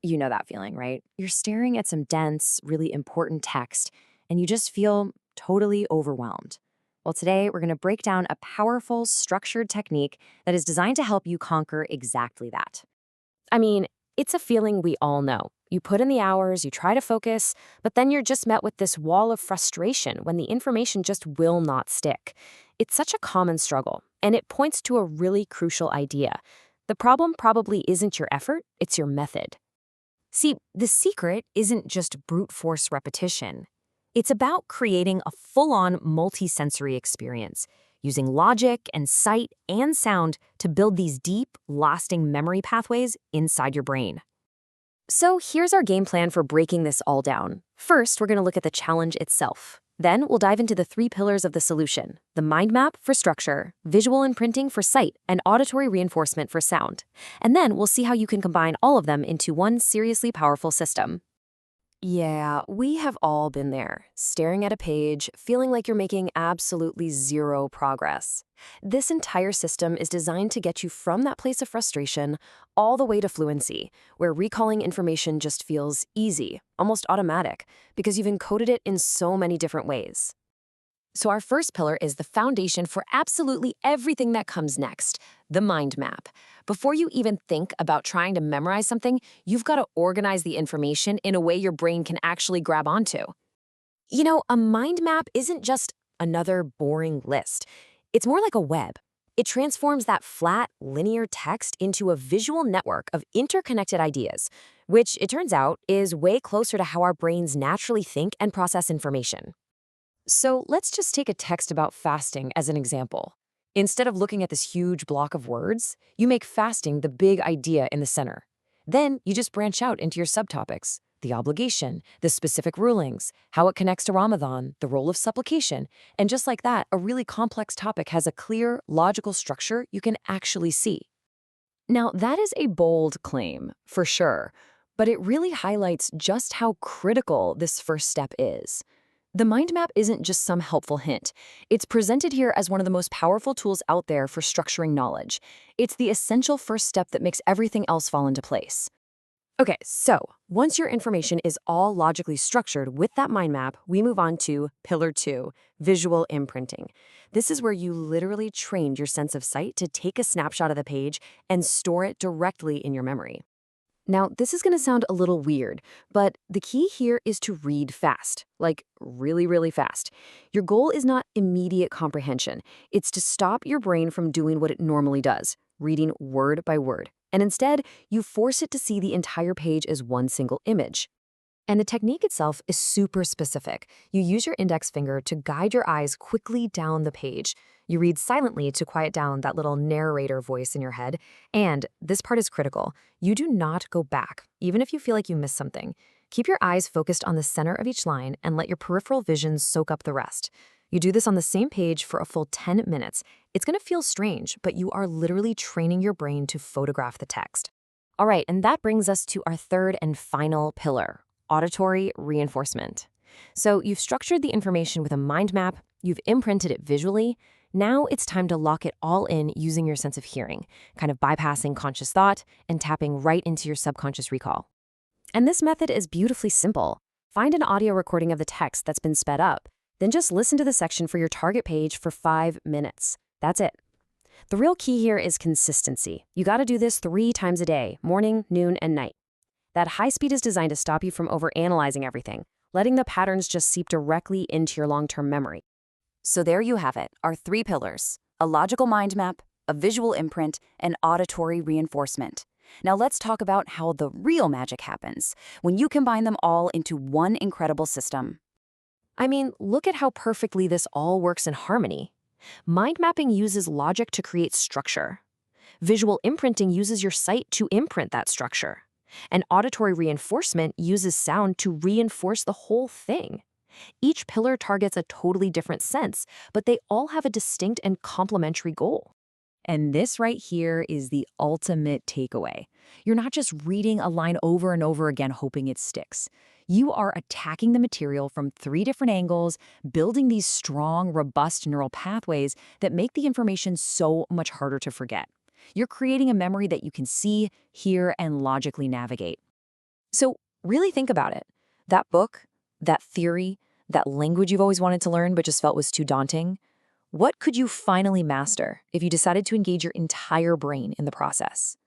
You know that feeling, right? You're staring at some dense, really important text, and you just feel totally overwhelmed. Well, today we're going to break down a powerful, structured technique that is designed to help you conquer exactly that. I mean, it's a feeling we all know. You put in the hours, you try to focus, but then you're just met with this wall of frustration when the information just will not stick. It's such a common struggle, and it points to a really crucial idea. The problem probably isn't your effort, it's your method. See, the secret isn't just brute force repetition. It's about creating a full on multisensory experience, using logic and sight and sound to build these deep, lasting memory pathways inside your brain. So here's our game plan for breaking this all down. First, we're going to look at the challenge itself. Then we'll dive into the three pillars of the solution: the mind map for structure, visual imprinting for sight, and auditory reinforcement for sound. And then we'll see how you can combine all of them into one seriously powerful system. Yeah, we have all been there, staring at a page, feeling like you're making absolutely zero progress. This entire system is designed to get you from that place of frustration all the way to fluency, where recalling information just feels easy, almost automatic, because you've encoded it in so many different ways. So our first pillar is the foundation for absolutely everything that comes next, the mind map. Before you even think about trying to memorize something, you've got to organize the information in a way your brain can actually grab onto. You know, a mind map isn't just another boring list. It's more like a web. It transforms that flat, linear text into a visual network of interconnected ideas, which, it turns out, is way closer to how our brains naturally think and process information. So let's just take a text about fasting as an example. Instead of looking at this huge block of words, you make fasting the big idea in the center. Then you just branch out into your subtopics: the obligation, the specific rulings, how it connects to Ramadan, the role of supplication. And just like that, a really complex topic has a clear, logical structure you can actually see. Now, that is a bold claim, for sure, but it really highlights just how critical this first step is. The mind map isn't just some helpful hint. It's presented here as one of the most powerful tools out there for structuring knowledge. It's the essential first step that makes everything else fall into place. Okay, so once your information is all logically structured with that mind map, we move on to pillar two, visual imprinting. This is where you literally trained your sense of sight to take a snapshot of the page and store it directly in your memory. Now, this is going to sound a little weird, but the key here is to read fast, like really, really fast. Your goal is not immediate comprehension. It's to stop your brain from doing what it normally does, reading word by word. And instead, you force it to see the entire page as one single image. And the technique itself is super specific. You use your index finger to guide your eyes quickly down the page. You read silently to quiet down that little narrator voice in your head. And this part is critical. You do not go back, even if you feel like you missed something. Keep your eyes focused on the center of each line and let your peripheral vision soak up the rest. You do this on the same page for a full 10 minutes. It's going to feel strange, but you are literally training your brain to photograph the text. All right, and that brings us to our third and final pillar: auditory reinforcement. So you've structured the information with a mind map, you've imprinted it visually. Now it's time to lock it all in using your sense of hearing, kind of bypassing conscious thought and tapping right into your subconscious recall. And this method is beautifully simple. Find an audio recording of the text that's been sped up, then just listen to the section for your target page for 5 minutes. That's it. The real key here is consistency. You got to do this 3 times a day: morning, noon, and night. That high speed is designed to stop you from overanalyzing everything, letting the patterns just seep directly into your long-term memory. So there you have it, our 3 pillars: a logical mind map, a visual imprint, and auditory reinforcement. Now let's talk about how the real magic happens when you combine them all into one incredible system. I mean, look at how perfectly this all works in harmony. Mind mapping uses logic to create structure. Visual imprinting uses your sight to imprint that structure. And auditory reinforcement uses sound to reinforce the whole thing. Each pillar targets a totally different sense, but they all have a distinct and complementary goal. And this right here is the ultimate takeaway. You're not just reading a line over and over again hoping it sticks. You are attacking the material from 3 different angles, building these strong, robust neural pathways that make the information so much harder to forget. You're creating a memory that you can see, hear, and logically navigate. So really think about it. That book, that theory, that language you've always wanted to learn but just felt was too daunting, what could you finally master if you decided to engage your entire brain in the process?